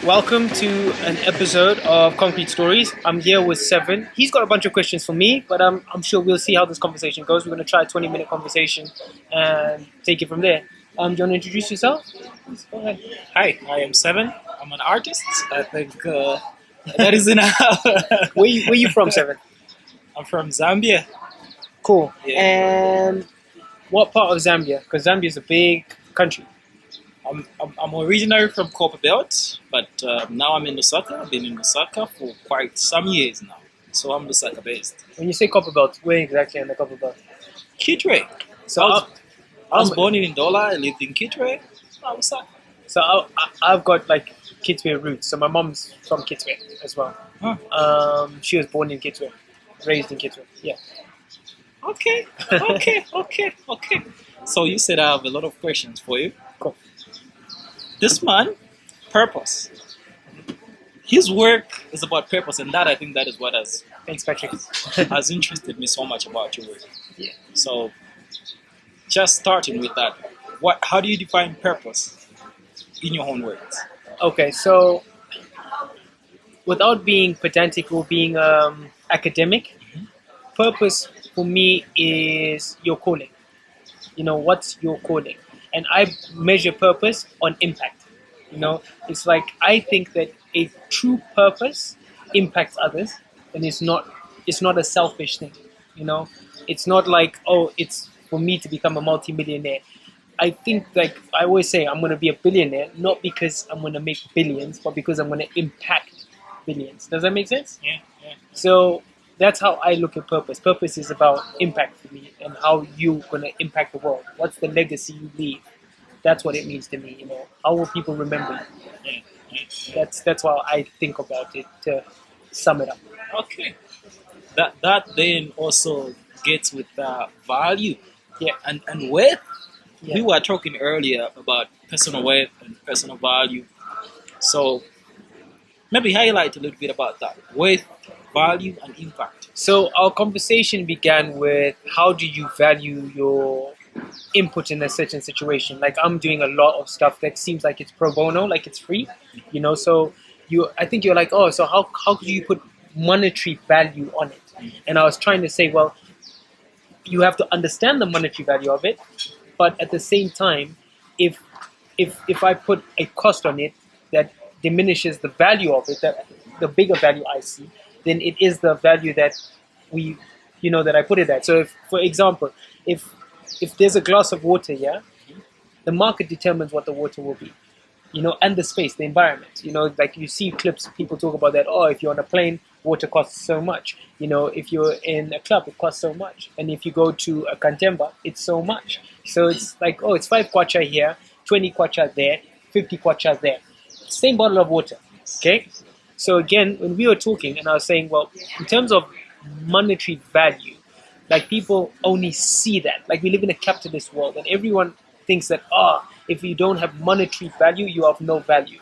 Welcome to an episode of Concrete Stories. I'm here with Se7en. He's got a bunch of questions for me, but I'm sure we'll see how this conversation goes. We're going to try a 20-minute conversation and take it from there. Do you want to introduce yourself? Please go ahead. Hi, I am Se7en. I'm an artist. I think that is enough. Where you from, Se7en? I'm from Zambia. Cool. Yeah. And what part of Zambia? Because Zambia is a big country. I'm originally from Copperbelt, but now I'm in Lusaka. I've been in Lusaka for quite some years now. So I'm Lusaka based. When you say Copperbelt, where exactly in the Copperbelt? Kitwe. So I was born in Ndola. I lived in Kitwe. Lusaka. So I've got like Kitwe roots. So my mom's from Kitwe as well. Huh. She was born in Kitwe, raised in Kitwe. Yeah. Okay. So you said I have a lot of questions for you. Cool. This man, purpose. His work is about purpose, and I think that is what Thanks, Patrick. has interested me so much about your work. Yeah. So, just starting with that, how do you define purpose in your own words? Okay, so without being pedantic or being academic, purpose for me is your calling. You know, what's your calling? And I measure purpose on impact. You know, it's like I think that a true purpose impacts others, and it's not a selfish thing. You know, it's not like, oh, it's for me to become a multimillionaire. I think, like I always say, I'm going to be a billionaire not because I'm going to make billions, but because I'm going to impact billions. Does that make sense? Yeah. So that's how I look at purpose. Purpose is about impact for me and how you're going to impact the world. What's the legacy you leave? That's what it means to me. You know, how will people remember you? Yeah. That's how I think about it. To sum it up. Okay. That then also gets with value. Yeah. And worth. Yeah. We were talking earlier about personal worth and personal value. So maybe highlight a little bit about that. Worth, value, and impact. So our conversation began with how do you value your input in a certain situation? Like I'm doing a lot of stuff that seems like it's pro bono, like it's free, you know. So I think you're like, oh, so how could you put monetary value on it? And I was trying to say, well, you have to understand the monetary value of it, but at the same time, if I put a cost on it that diminishes the value of it, that the bigger value I see, then it is the value that that I put it at. So if, for example, if there's a glass of water here, the market determines what the water will be, you know, and the space, the environment. You know, like you see clips, people talk about that. Oh, if you're on a plane, water costs so much. You know, if you're in a club, it costs so much. And if you go to a Kantemba, it's so much. So it's like, oh, it's 5 kwacha here, 20 kwacha there, 50 kwacha there. Same bottle of water, okay? So again, when we were talking, and I was saying, well, in terms of monetary value, like people only see that. Like we live in a capitalist world, and everyone thinks that, if you don't have monetary value, you have no value.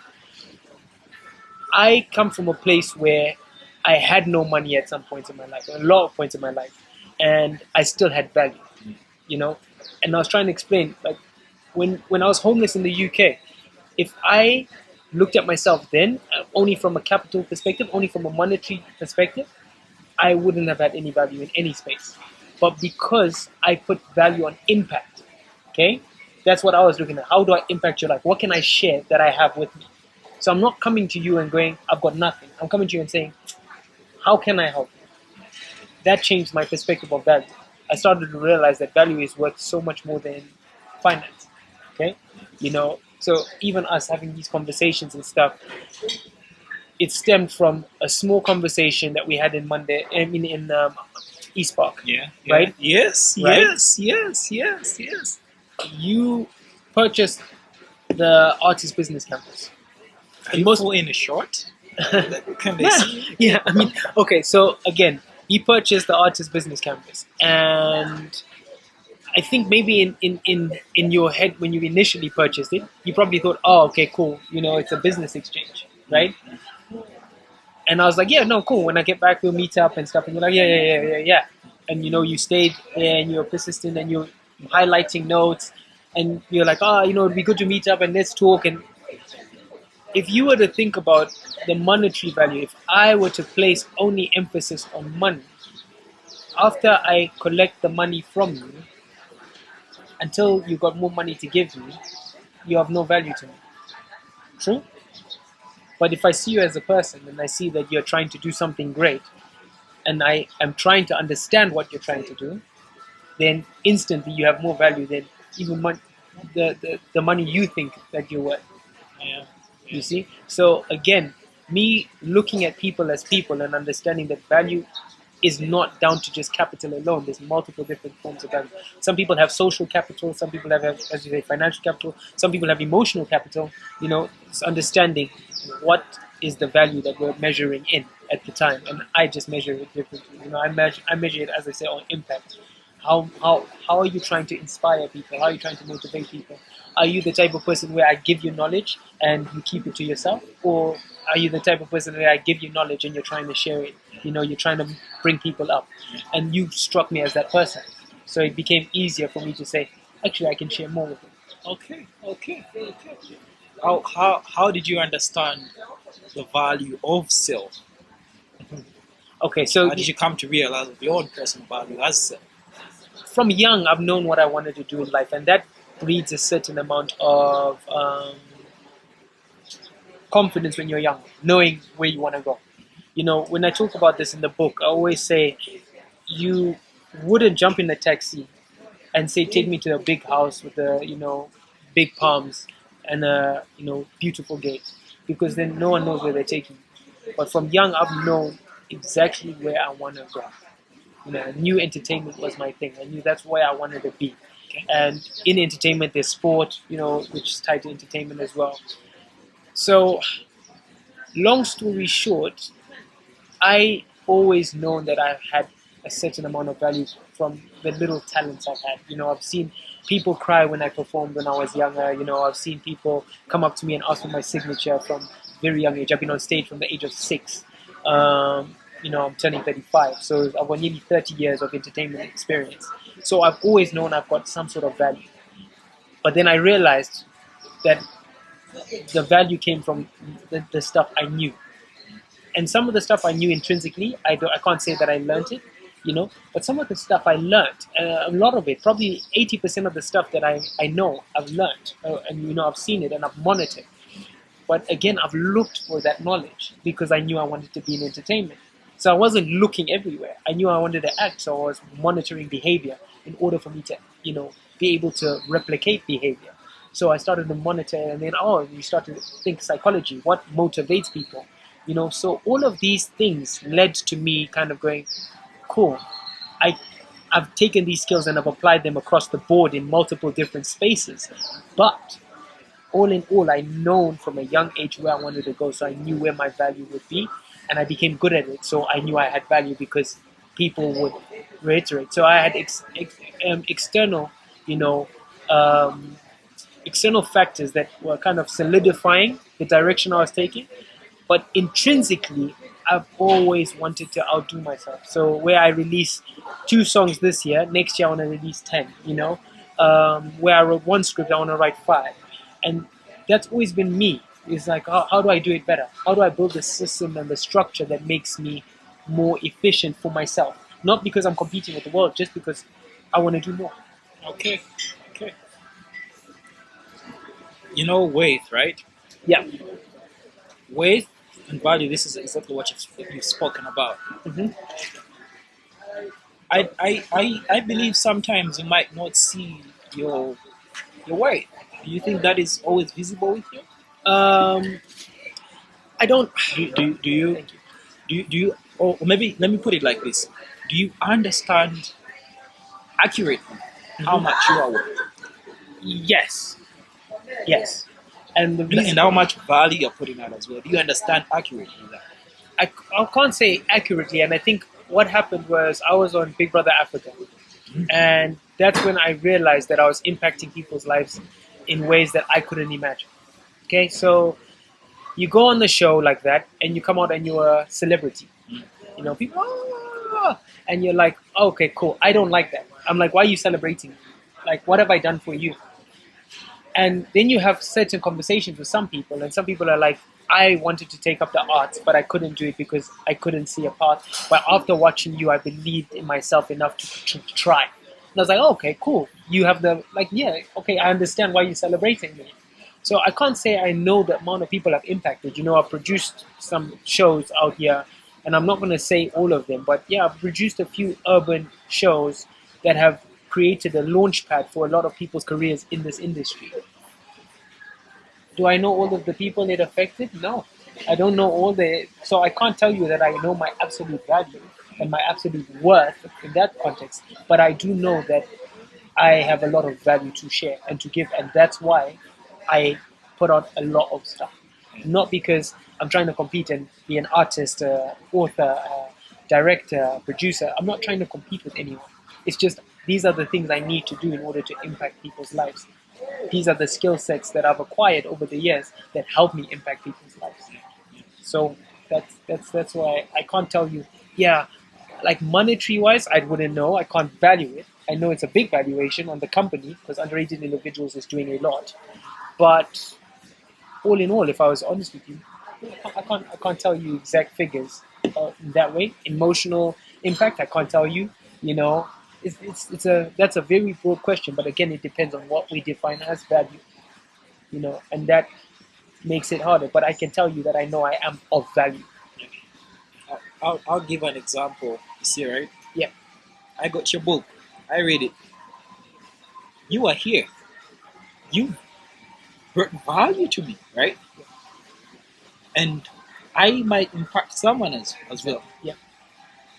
I come from a place where I had no money at some points in my life, a lot of points in my life, and I still had value, you know. And I was trying to explain, like when I was homeless in the UK, if I looked at myself then only from a capital perspective, only from a monetary perspective, I wouldn't have had any value in any space. But because I put value on impact, okay, that's what I was looking at. How do I impact your life? What can I share that I have with me? So I'm not coming to you and going, I've got nothing. I'm coming to you and saying, how can I help you? That changed my perspective of value. I started to realize that value is worth so much more than finance, okay? You know, so even us having these conversations and stuff, it stemmed from a small conversation that we had in East Park. Yeah. Right? Yes. Right? Yes. You purchased the Artist Business Campus. And most in a short. Can they see? Yeah, I mean, okay, so again, you purchased the Artist Business Campus, and I think maybe in your head when you initially purchased it, you probably thought, oh, okay, cool, you know, it's a business exchange, right? And I was like, yeah, no, cool. When I get back, we'll meet up and stuff. And you're like, yeah. And you know, you stayed there and you're persistent and you're highlighting notes, and you're like, it'd be good to meet up and let's talk. And if you were to think about the monetary value, if I were to place only emphasis on money, after I collect the money from you, until you got more money to give me, you have no value to me. True? But if I see you as a person and I see that you're trying to do something great, and I am trying to understand what you're trying to do, then instantly you have more value than even the money you think that you're worth. Yeah. You see? So again, me looking at people as people and understanding that value is not down to just capital alone. There's multiple different forms of value. Some people have social capital, some people have, as you say, financial capital, some people have emotional capital. It's understanding what is the value that we're measuring in at the time. And I just measure it differently. I measure it, as I say, on impact. How are you trying to inspire people? How are you trying to motivate people? Are you the type of person where I give you knowledge and you keep it to yourself? Or are you the type of person where I give you knowledge and you're trying to share it? You're trying to bring people up. And you struck me as that person. So it became easier for me to say, actually, I can share more with you. Okay. How did you understand the value of self? Okay, so How did you come to realize your own personal value as self? from young, I've known what I wanted to do in life, and that breeds a certain amount of confidence when you're young, knowing where you want to go. When I talk about this in the book, I always say you wouldn't jump in the taxi and say, take me to a big house with big palms and a beautiful gate, because then no one knows where they're taking you. But from young, I've known exactly where I want to go. I knew entertainment was my thing. I knew that's where I wanted to be. And in entertainment, there's sport, which is tied to entertainment as well. So, long story short, I always known that I've had a certain amount of value from the little talents I've had. I've seen people cry when I performed when I was younger. I've seen people come up to me and ask for my signature from very young age. I've been on stage from the age of 6. I'm turning 35, so I've got nearly 30 years of entertainment experience. So I've always known I've got some sort of value. But then I realized that the value came from the stuff I knew. And some of the stuff I knew intrinsically, I can't say that I learned it, but some of the stuff I learned, a lot of it, probably 80% of the stuff that I know, I've learned, and I've seen it and I've monitored. But again, I've looked for that knowledge because I knew I wanted to be in entertainment. So I wasn't looking everywhere. I knew I wanted to act, so I was monitoring behavior in order for me to, be able to replicate behavior. So I started to monitor, and then you start to think psychology, what motivates people, So all of these things led to me kind of going, cool. I've taken these skills and I've applied them across the board in multiple different spaces, but all in all, I known from a young age where I wanted to go, so I knew where my value would be, and I became good at it. So I knew I had value because people would reiterate. So I had external, external factors that were kind of solidifying the direction I was taking, but intrinsically, I've always wanted to outdo myself. So where I release 2 songs this year, next year I want to release 10. Where I wrote 1 script, I want to write 5. And that's always been me. It's like, how do I do it better? How do I build the system and the structure that makes me more efficient for myself? Not because I'm competing with the world, just because I want to do more. Okay. Weight, right? Yeah. Weight and value, this is exactly what you've spoken about. Mm-hmm. I believe sometimes you might not see your weight. Do you think that is always visible with you? I don't. Do you or maybe let me put it like this: do you understand accurately how much you are worth? Yes. And the reason, And how much value you're putting out as well. Do you understand accurately that? I can't say accurately, and I think what happened was I was on Big Brother Africa, and that's when I realized that I was impacting people's lives in ways that I couldn't imagine. Okay, so you go on the show like that, and you come out and you're a celebrity. People, and you're like, okay, cool. I don't like that. I'm like, why are you celebrating? Like, what have I done for you? And then you have certain conversations with some people, and some people are like, I wanted to take up the arts, but I couldn't do it because I couldn't see a path. But after watching you, I believed in myself enough to try. And I was like, oh, okay, cool. You have the, like, yeah, okay, I understand why you're celebrating me. So I can't say I know the amount of people I've impacted. You know, I've produced some shows out here, and I'm not going to say all of them, but yeah, I've produced a few urban shows that have created a launch pad for a lot of people's careers in this industry. Do I know all of the people it affected? No. I don't know all the, so I can't tell you that I know my absolute value and my absolute worth in that context, but I do know that I have a lot of value to share and to give, and that's why I put out a lot of stuff. Not because I'm trying to compete and be an artist, author, director, producer. I'm not trying to compete with anyone. It's just these are the things I need to do in order to impact people's lives. These are the skill sets that I've acquired over the years that help me impact people's lives. So that's why I can't tell you, yeah, like monetary wise, I wouldn't know. I can't value it. I know it's a big valuation on the company because underrated individuals is doing a lot. But all in all, if I was honest with you, I can't tell you exact figures in that way. Emotional impact, I can't tell you. You know, it's a that's a very broad question. But again, it depends on what we define as value. You know, and that makes it harder. But I can tell you that I know I am of value. I'll give an example. You see, right? Yeah. I got your book. I read it. You are here. You brought value to me, right? And I might impact someone else as well. Yeah.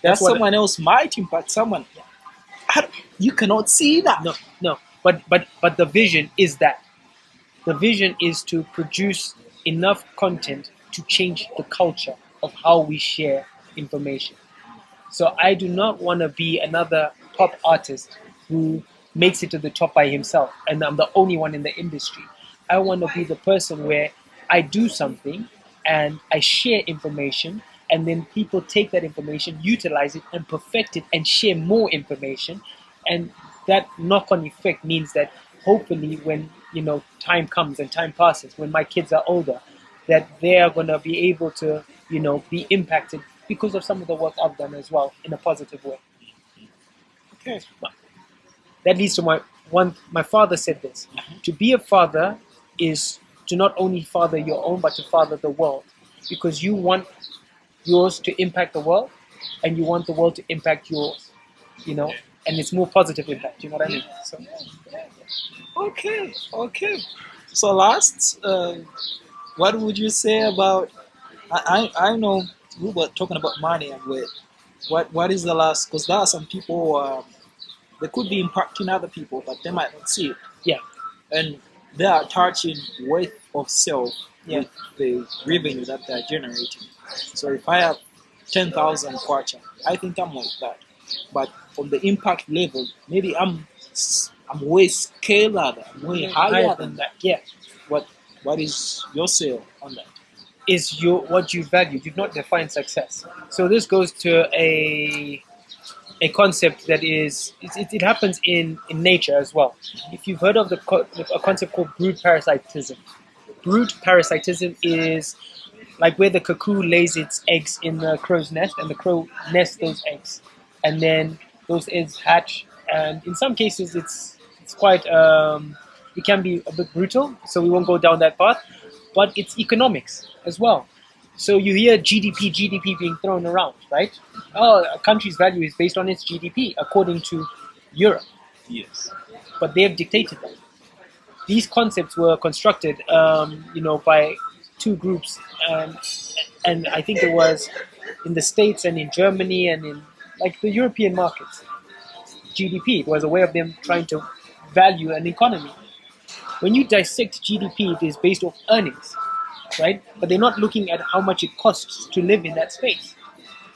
That someone else might impact someone. You cannot see that. No. But the vision is that. The vision is to produce enough content to change the culture of how we share information. So I do not want to be another pop artist who makes it to the top by himself and I'm the only one in the industry. I want to be the person where I do something and I share information and then people take that information, utilize it and perfect it and share more information. And that knock-on effect means that hopefully when time comes and time passes, when my kids are older, that they are going to be able to be impacted because of some of the work I've done as well in a positive way. Okay. That leads to my father said this. To be a father is to not only father your own but to father the world, because you want yours to impact the world and you want the world to impact yours, and it's more positive impact, you know what I mean? So, Okay. So last, what would you say about? I know we were talking about money and weight. What is the last? Because there are some people they could be impacting other people, but they might not see it. Yeah. And they are touching weight of self Yeah. with the revenue that they are generating. So if I have 10,000 kwacha, I think I'm like that. But on the impact level, maybe I'm way scalar, I'm way higher than that. Yeah. What is your sale on that? Is what you value. You've not defined success. So this goes to a concept that is it happens in nature as well. If you've heard of a concept called brood parasitism. Brood parasitism is like where the cuckoo lays its eggs in the crow's nest and the crow nests those eggs, and then those eggs hatch. And in some cases, it's quite it can be a bit brutal. So we won't go down that path. But it's economics as well. So you hear GDP being thrown around, right? Oh, a country's value is based on its GDP, according to Europe. Yes. But they have dictated that. These concepts were constructed, by two groups, and I think it was in the States and in Germany and in like the European markets. GDP was a way of them trying to value an economy. When you dissect GDP, it is based off earnings, right? But they're not looking at how much it costs to live in that space.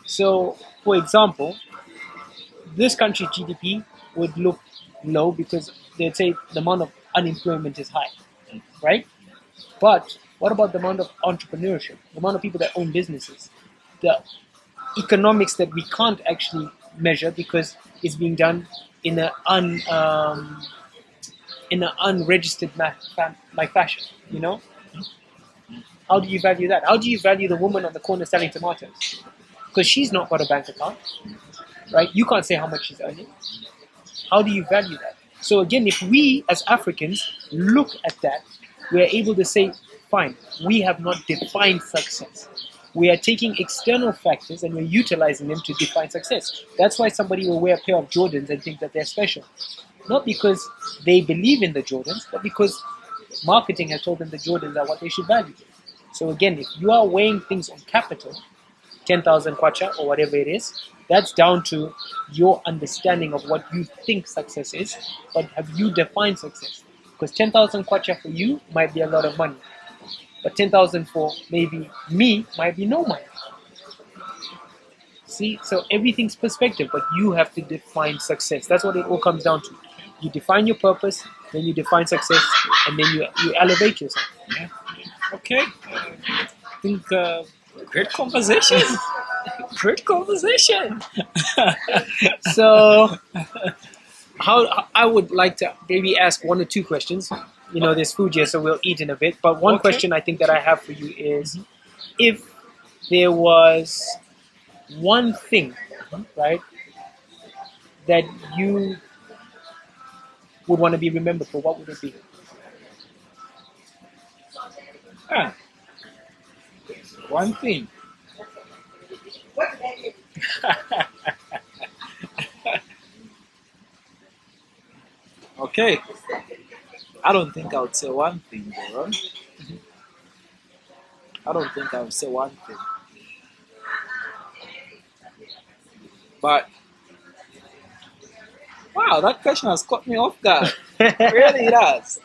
So, for example, this country's GDP would look low because they'd say the amount of unemployment is high, right? But what about the amount of entrepreneurship, the amount of people that own businesses, the economics that we can't actually measure because it's being done in an in an unregistered like fashion, you know? How do you value that? How do you value the woman on the corner selling tomatoes? Because she's not got a bank account, right? You can't say how much she's earning. How do you value that? So again, if we as Africans look at that, we are able to say, fine, we have not defined success. We are taking external factors and we're utilizing them to define success. That's why somebody will wear a pair of Jordans and think that they're special. Not because they believe in the Jordans, but because marketing has told them the Jordans are what they should value. So again, if you are weighing things on capital, 10,000 kwacha or whatever it is, that's down to your understanding of what you think success is, but have you defined success? Because 10,000 kwacha for you might be a lot of money, but 10,000 for maybe me might be no money. See, so everything's perspective, but you have to define success. That's what it all comes down to. You define your purpose, then you define success, and then you elevate yourself. Yeah. Okay. I think great conversation. Great conversation. So, how I would like to maybe ask one or two questions. You know, there's food here, so we'll eat in a bit. But one question I think that I have for you is, if there was one thing, right, that you would want to be remembered for, what would it be? One thing. Okay. I don't think I would say one thing, bro. I don't think I would say one thing. But wow, that question has caught me off guard. Really, it has.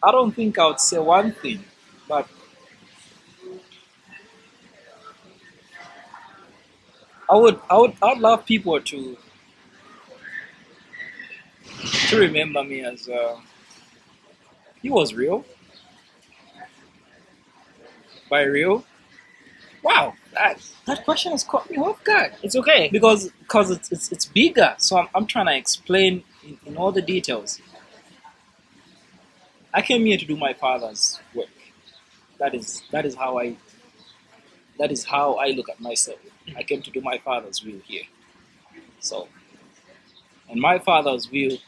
I don't think I would say one thing, but I'd love people to remember me as he was real. By real, wow, that question has caught me off guard. It's okay. Because it's bigger, so I'm trying to explain in all the details. I came here to do my father's work. That is how I look at myself. I came to do my father's will here. So, and my father's will,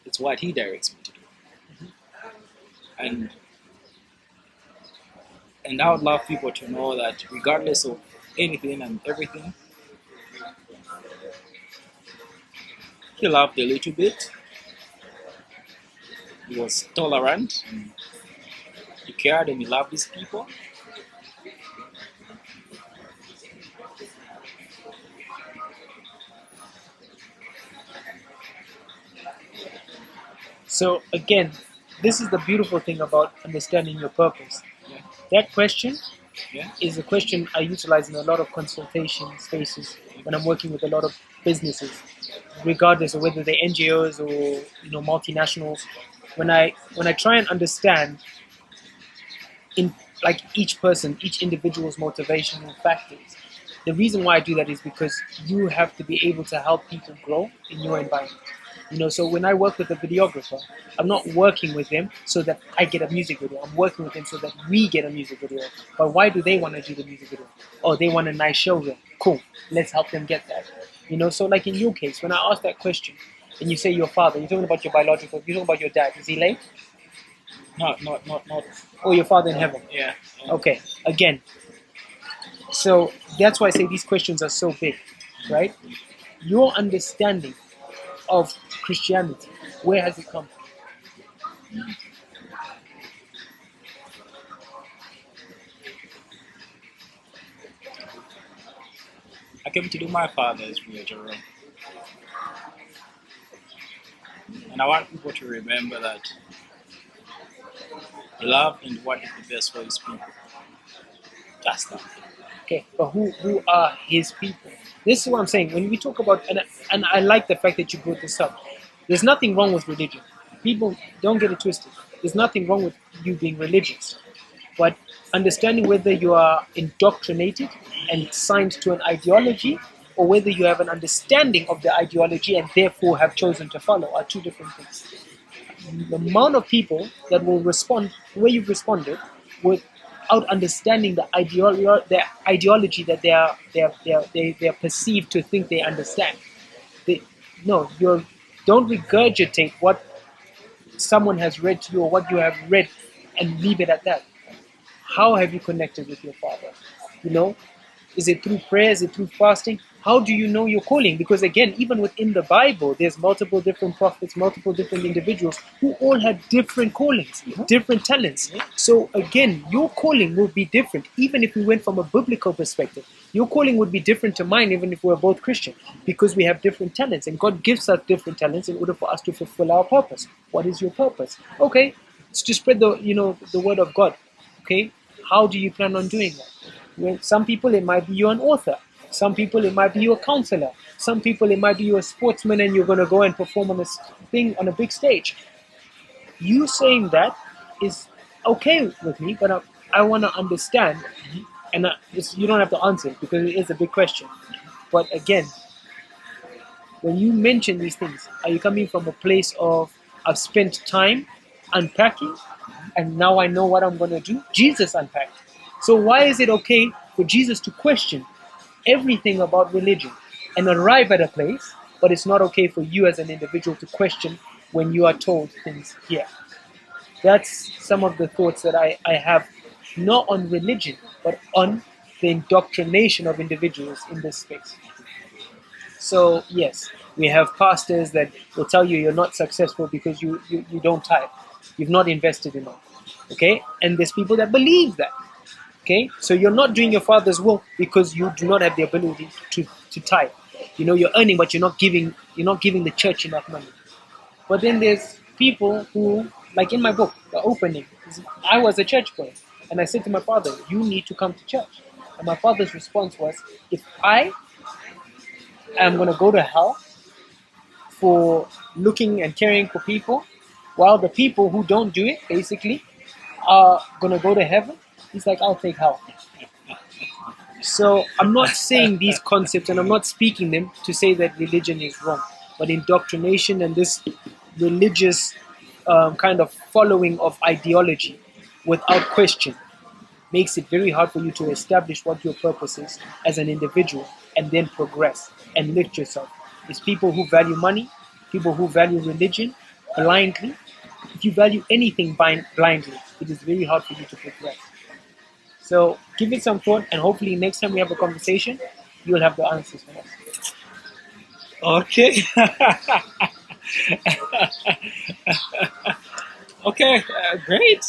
it's what he directs me to do. And I would love people to know that regardless of anything and everything, he loved a little bit. He was tolerant. He cared and he loved his people. So again, this is the beautiful thing about understanding your purpose. Yeah. That question Yeah. is a question I utilize in a lot of consultation spaces when I'm working with a lot of businesses, regardless of whether they're NGOs or multinationals. When I try and understand in like each person, each individual's motivational factors, the reason why I do that is because you have to be able to help people grow in your environment. So when I work with a videographer, I'm not working with them so that I get a music video. I'm working with them so that we get a music video. But why do they want to do the music video? Oh, they want a nice show reel. Cool. Let's help them get that. So like in your case, when I ask that question and you say your father, you're talking about your biological, you're talking about your dad. Is he late? Not. Oh, your father in heaven. Yeah. Okay. Again. So that's why I say these questions are so big, right? Your understanding of Christianity, where has it come from? I came to do my father's will, Jerome. And I want people to remember that he loved and wanted the best for his people. Just that. Okay, but who are his people? This is what I'm saying. When we talk about, and I like the fact that you brought this up, there's nothing wrong with religion. People, don't get it twisted. There's nothing wrong with you being religious. But understanding whether you are indoctrinated and signed to an ideology or whether you have an understanding of the ideology and therefore have chosen to follow are two different things. The amount of people that will respond the way you've responded without understanding the ideology that they are perceived to think they understand. No, don't regurgitate what someone has read to you or what you have read and leave it at that. How have you connected with your Father? You know, is it through prayer? Is it through fasting? How do you know your calling? Because again, even within the Bible, there's multiple different prophets, multiple different individuals who all had different callings, different talents. So again, your calling will be different, even if we went from a biblical perspective. Your calling would be different to mine, even if we're both Christian, because we have different talents, and God gives us different talents in order for us to fulfill our purpose. What is your purpose? Okay, it's to spread the word of God. Okay, how do you plan on doing that? Well, some people, it might be you're an author. Some people, it might be you're a counselor. Some people, it might be you're a sportsman and you're going to go and perform on a big stage. You saying that is okay with me, but I want to understand, and you don't have to answer it because it is a big question. But again, when you mention these things, are you coming from a place of I've spent time unpacking and now I know what I'm going to do? Jesus unpacked. So why is it okay for Jesus to question everything about religion and arrive at a place, but it's not okay for you as an individual to question when you are told things here? That's some of the thoughts that I have, not on religion, but on the indoctrination of individuals in this space. So yes, we have pastors that will tell you you're not successful because you don't tithe. You've not invested enough. Okay? And there's people that believe that. Okay, so you're not doing your Father's will because you do not have the ability to tithe. You know, you're earning, but you're not giving the church enough money. But then there's people who, like in my book, the opening, I was a church boy, and I said to my father, "You need to come to church." And my father's response was, "If I am going to go to hell for looking and caring for people, while the people who don't do it, basically, are going to go to heaven," he's like, "I'll take hell." So I'm not saying these concepts and I'm not speaking them to say that religion is wrong, but indoctrination and this religious kind of following of ideology without question makes it very hard for you to establish what your purpose is as an individual and then progress and lift yourself. It's people who value money, people who value religion blindly. If you value anything blindly, it is very hard for you to progress. So give it some thought, and hopefully next time we have a conversation, you'll have the answers for us. Okay. Okay, great.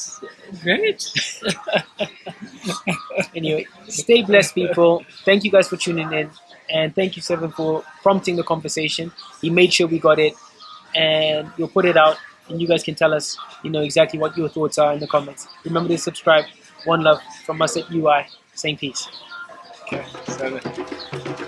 Anyway, stay blessed, people. Thank you guys for tuning in, and thank you, Se7en, for prompting the conversation. He made sure we got it, and we'll put it out, and you guys can tell us, exactly what your thoughts are in the comments. Remember to subscribe. One love from us at UI. Saying peace. Okay, Se7en.